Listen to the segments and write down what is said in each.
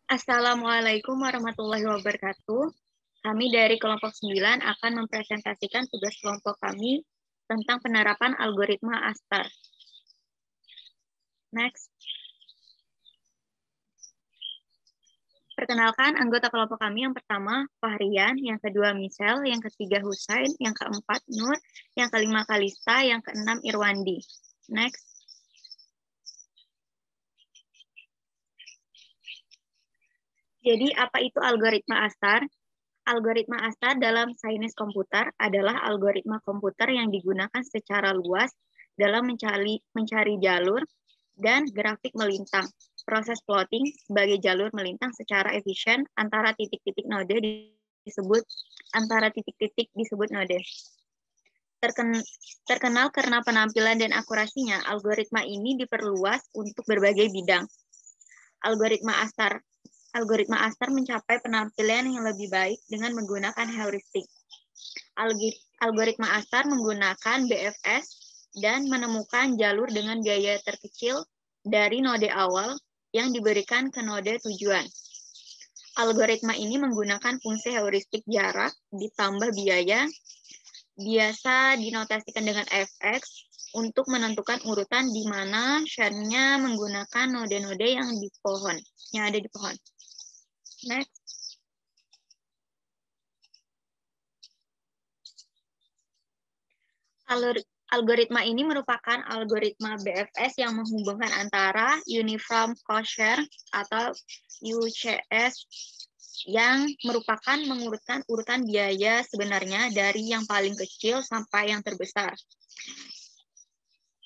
Assalamualaikum warahmatullahi wabarakatuh. Kami dari kelompok 9 akan mempresentasikan tugas kelompok kami tentang penerapan algoritma ASTAR. Next. Perkenalkan anggota kelompok kami yang pertama Fahrian, yang kedua Michelle, yang ketiga Husain, yang keempat Nur, yang kelima Kalista, yang keenam Irwandi. Next. Jadi apa itu algoritma ASTAR? Algoritma ASTAR dalam sains komputer adalah algoritma komputer yang digunakan secara luas dalam mencari jalur dan grafik melintang. Proses plotting sebagai jalur melintang secara efisien antara titik-titik node disebut node. Terkenal karena penampilan dan akurasinya, algoritma ini diperluas untuk berbagai bidang. Algoritma ASTAR mencapai penampilan yang lebih baik dengan menggunakan heuristik. Algoritma ASTAR menggunakan BFS dan menemukan jalur dengan biaya terkecil dari node awal yang diberikan ke node tujuan. Algoritma ini menggunakan fungsi heuristik jarak ditambah biaya, biasa dinotasikan dengan fx, untuk menentukan urutan di mana share-nya menggunakan node-node yang ada di pohon. Next. Algoritma ini merupakan algoritma BFS yang menghubungkan antara Uniform Cost Share atau UCS yang merupakan mengurutkan urutan biaya sebenarnya dari yang paling kecil sampai yang terbesar.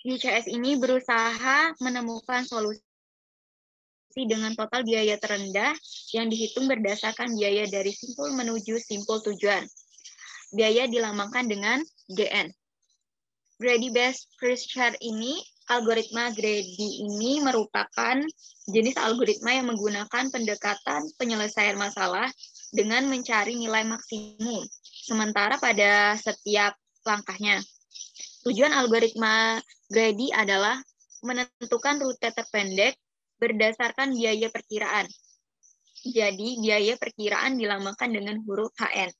UCS ini berusaha menemukan solusi dengan total biaya terendah yang dihitung berdasarkan biaya dari simpul menuju simpul tujuan. Biaya dilambangkan dengan GN. Greedy Best First Share ini, algoritma greedy ini merupakan jenis algoritma yang menggunakan pendekatan penyelesaian masalah dengan mencari nilai maksimum, sementara pada setiap langkahnya. Tujuan algoritma greedy adalah menentukan rute terpendek berdasarkan biaya perkiraan. Jadi, biaya perkiraan dilambangkan dengan huruf HN.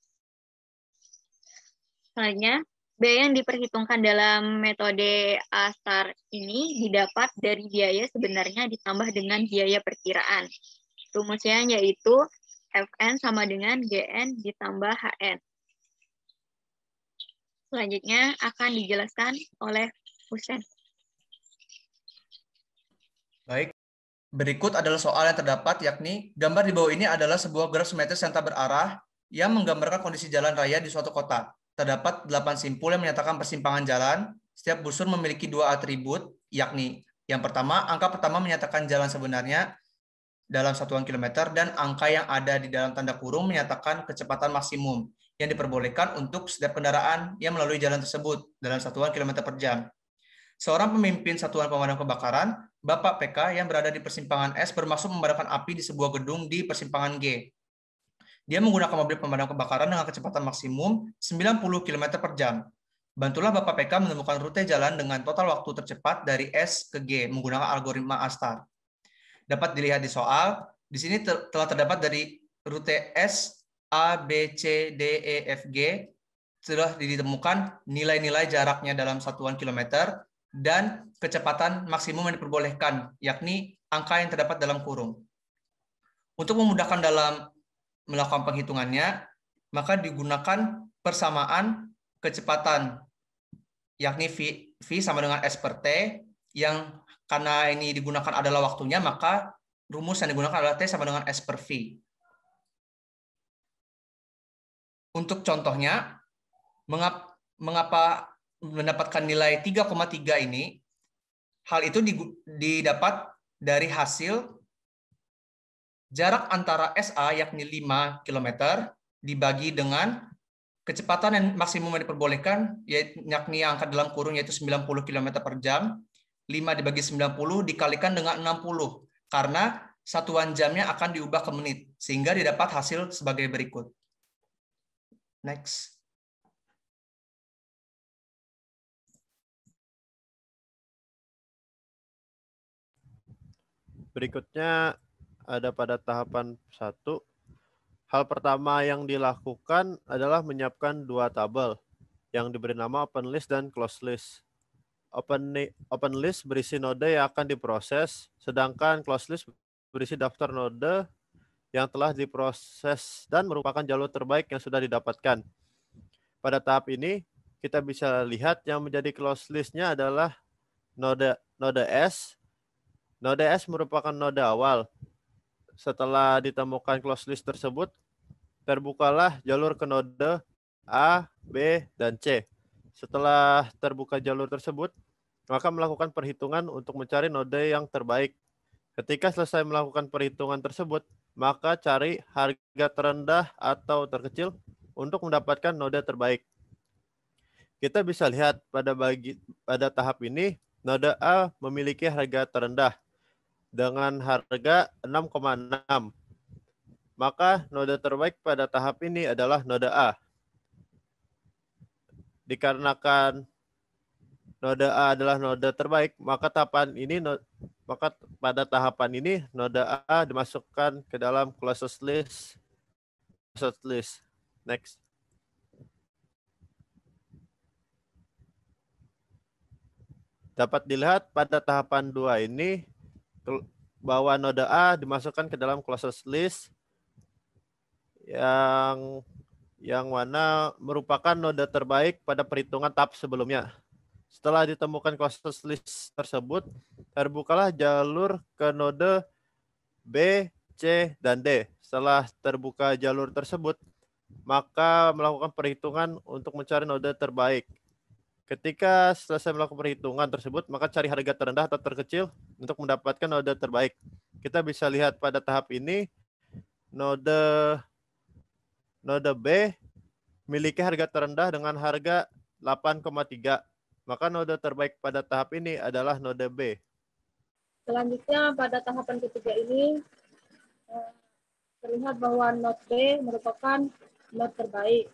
Selanjutnya, biaya yang diperhitungkan dalam metode ASTAR ini didapat dari biaya sebenarnya ditambah dengan biaya perkiraan. Rumusnya yaitu Fn sama dengan Gn ditambah Hn. Selanjutnya akan dijelaskan oleh Husain. Baik, berikut adalah soal yang terdapat, yakni gambar di bawah ini adalah sebuah graf simetris yang tak berarah yang menggambarkan kondisi jalan raya di suatu kota. Terdapat 8 simpul yang menyatakan persimpangan jalan. Setiap busur memiliki 2 atribut, yakni yang pertama, angka pertama menyatakan jalan sebenarnya dalam satuan kilometer, dan angka yang ada di dalam tanda kurung menyatakan kecepatan maksimum yang diperbolehkan untuk setiap kendaraan yang melalui jalan tersebut dalam satuan kilometer per jam. Seorang pemimpin satuan pemadam kebakaran, Bapak PK, yang berada di persimpangan S, bermaksud memadamkan api di sebuah gedung di persimpangan G. Dia menggunakan mobil pemadam kebakaran dengan kecepatan maksimum 90 km per jam. Bantulah Bapak PK menemukan rute jalan dengan total waktu tercepat dari S ke G menggunakan algoritma ASTAR. Dapat dilihat di soal, di sini telah terdapat dari rute S, A, B, C, D, E, F, G, sudah ditemukan nilai-nilai jaraknya dalam satuan kilometer dan kecepatan maksimum yang diperbolehkan, yakni angka yang terdapat dalam kurung. Untuk memudahkan dalam melakukan penghitungannya, maka digunakan persamaan kecepatan, yakni V sama dengan S per T, yang karena ini digunakan adalah waktunya, maka rumus yang digunakan adalah T sama dengan S per V. Untuk contohnya, mengapa mendapatkan nilai 3,3 ini? Hal itu didapat dari hasil jarak antara SA, yakni 5 km, dibagi dengan kecepatan yang maksimum yang diperbolehkan, yakni angka dalam kurung yaitu 90 km per jam, 5 dibagi 90 dikalikan dengan 60, karena satuan jamnya akan diubah ke menit, sehingga didapat hasil sebagai berikut. Next. Berikutnya ada pada tahapan 1. Hal pertama yang dilakukan adalah menyiapkan dua tabel yang diberi nama open list dan close list. Open list berisi node yang akan diproses, sedangkan close list berisi daftar node yang telah diproses dan merupakan jalur terbaik yang sudah didapatkan. Pada tahap ini, kita bisa lihat yang menjadi close list-nya adalah node S. Node S merupakan node awal. Setelah ditemukan close list tersebut, terbukalah jalur ke node A, B, dan C. Setelah terbuka jalur tersebut, maka melakukan perhitungan untuk mencari node yang terbaik. Ketika selesai melakukan perhitungan tersebut, maka cari harga terendah atau terkecil untuk mendapatkan node terbaik. Kita bisa lihat pada tahap ini, node A memiliki harga terendah dengan harga 6,6. Maka node terbaik pada tahap ini adalah node A. Dikarenakan node A adalah node terbaik, maka pada tahapan ini node A dimasukkan ke dalam closed list. Next. Dapat dilihat pada tahapan 2 ini bahwa node A dimasukkan ke dalam closed list yang mana merupakan node terbaik pada perhitungan tahap sebelumnya. Setelah ditemukan closed list tersebut, terbukalah jalur ke node B, C, dan D. Setelah terbuka jalur tersebut, maka melakukan perhitungan untuk mencari node terbaik. Ketika selesai melakukan perhitungan tersebut, maka cari harga terendah atau terkecil untuk mendapatkan node terbaik. Kita bisa lihat pada tahap ini, node B memiliki harga terendah dengan harga 8,3. Maka node terbaik pada tahap ini adalah node B. Selanjutnya pada tahapan ketiga ini terlihat bahwa node B merupakan node terbaik.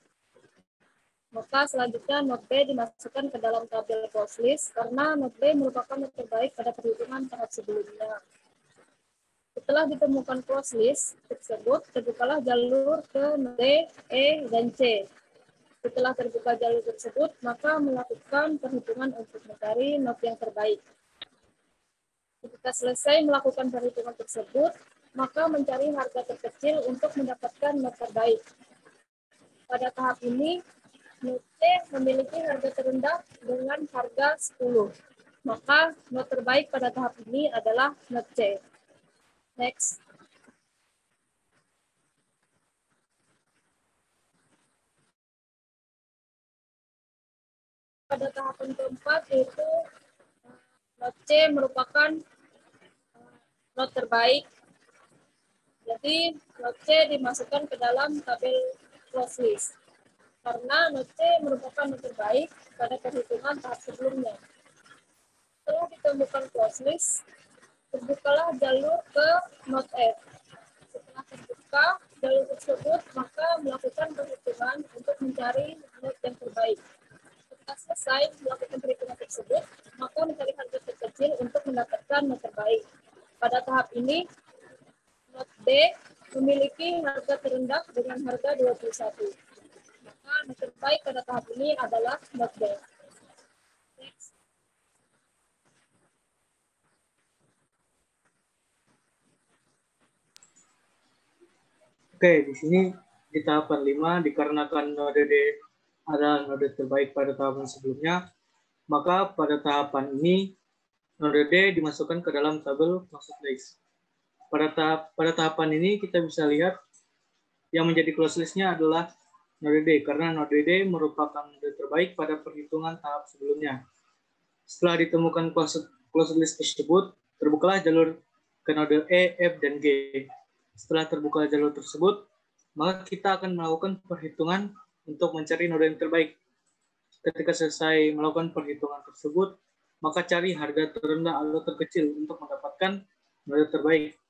Maka selanjutnya node B dimasukkan ke dalam tabel close list karena node B merupakan node terbaik pada perhitungan tahap sebelumnya. Setelah ditemukan close list tersebut, terbukalah jalur ke node D, E, dan C. Setelah terbuka jalur tersebut, maka melakukan perhitungan untuk mencari node yang terbaik. Ketika selesai melakukan perhitungan tersebut, maka mencari harga terkecil untuk mendapatkan node terbaik. Pada tahap ini, node C memiliki harga terendah dengan harga 10. Maka node terbaik pada tahap ini adalah node C. Next. Pada tahapan keempat yaitu node C merupakan node terbaik. Jadi node C dimasukkan ke dalam tabel close list. Karena node C merupakan node terbaik pada perhitungan tahap sebelumnya. Setelah ditemukan close list, terbukalah jalur ke node F. Setelah terbuka jalur tersebut, maka melakukan perhitungan untuk mencari node yang terbaik. Setelah selesai melakukan perhitungan tersebut, maka mencari harga terkecil untuk mendapatkan node terbaik. Pada tahap ini, node D memiliki harga terendah dengan harga 21. Maka node terbaik pada tahap ini adalah node D. Next. Oke, di sini di tahapan 5 dikarenakan node D adalah node terbaik pada tahapan sebelumnya, maka pada tahapan ini node D dimasukkan ke dalam tabel closed list. Pada tahapan ini kita bisa lihat yang menjadi closed list-nya adalah node D karena node D merupakan node terbaik pada perhitungan tahap sebelumnya. Setelah ditemukan closed list tersebut, terbukalah jalur ke node E, F, dan G. Setelah terbuka jalur tersebut, maka kita akan melakukan perhitungan untuk mencari node yang terbaik. Ketika selesai melakukan perhitungan tersebut, maka cari harga terendah atau terkecil untuk mendapatkan node terbaik.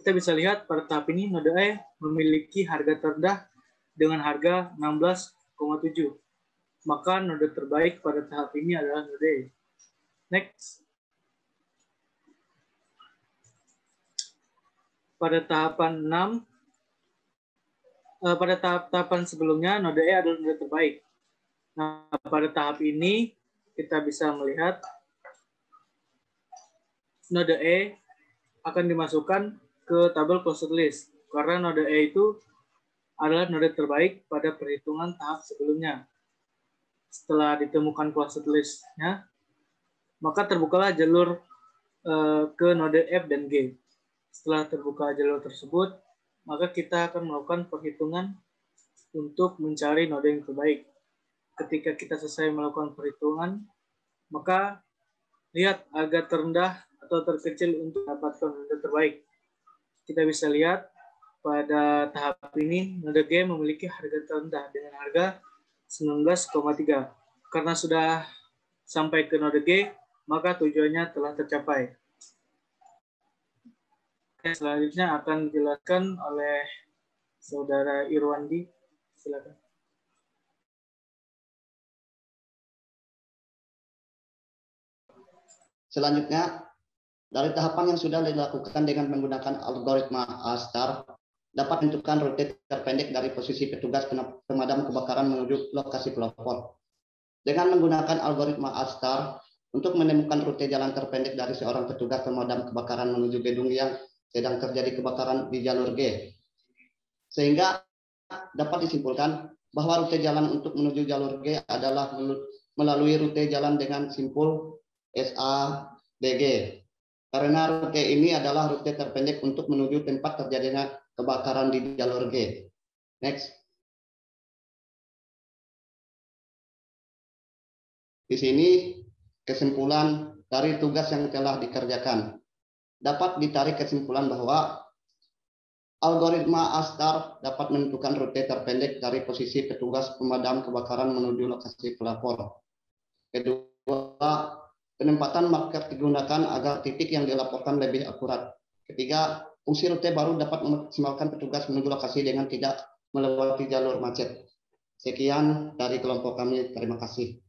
Kita bisa lihat pada tahap ini node E memiliki harga terendah dengan harga 16,7. Maka node terbaik pada tahap ini adalah node E. Next. pada tahapan 6, pada tahapan sebelumnya node E adalah node terbaik. Nah, pada tahap ini kita bisa melihat node E akan dimasukkan ke tabel closed list karena node E itu adalah node terbaik pada perhitungan tahap sebelumnya. Setelah ditemukan closed list-nya, maka terbukalah jalur ke node F dan G. Setelah terbuka jalur tersebut, maka kita akan melakukan perhitungan untuk mencari node yang terbaik. Ketika kita selesai melakukan perhitungan, maka lihat agak terendah atau terkecil untuk mendapatkan node terbaik. Kita bisa lihat pada tahap ini node G memiliki harga terendah dengan harga 19,3. Karena sudah sampai ke node G, maka tujuannya telah tercapai. Selanjutnya akan dijelaskan oleh Saudara Irwandi. Silakan. Selanjutnya, dari tahapan yang sudah dilakukan dengan menggunakan algoritma A-star, dapat menentukan rute terpendek dari posisi petugas pemadam kebakaran menuju lokasi pelopor. Dengan menggunakan algoritma A-star, untuk menemukan rute jalan terpendek dari seorang petugas pemadam kebakaran menuju gedung yang sedang terjadi kebakaran di jalur G. Sehingga dapat disimpulkan bahwa rute jalan untuk menuju jalur G adalah melalui rute jalan dengan simpul SADG. Karena rute ini adalah rute terpendek untuk menuju tempat terjadinya kebakaran di jalur G. Next. Di sini kesimpulan dari tugas yang telah dikerjakan. Dapat ditarik kesimpulan bahwa algoritma A-star dapat menentukan rute terpendek dari posisi petugas pemadam kebakaran menuju lokasi pelapor. Kedua, penempatan marker digunakan agar titik yang dilaporkan lebih akurat. Ketiga, fungsi rute baru dapat memaksimalkan petugas menuju lokasi dengan tidak melewati jalur macet. Sekian dari kelompok kami. Terima kasih.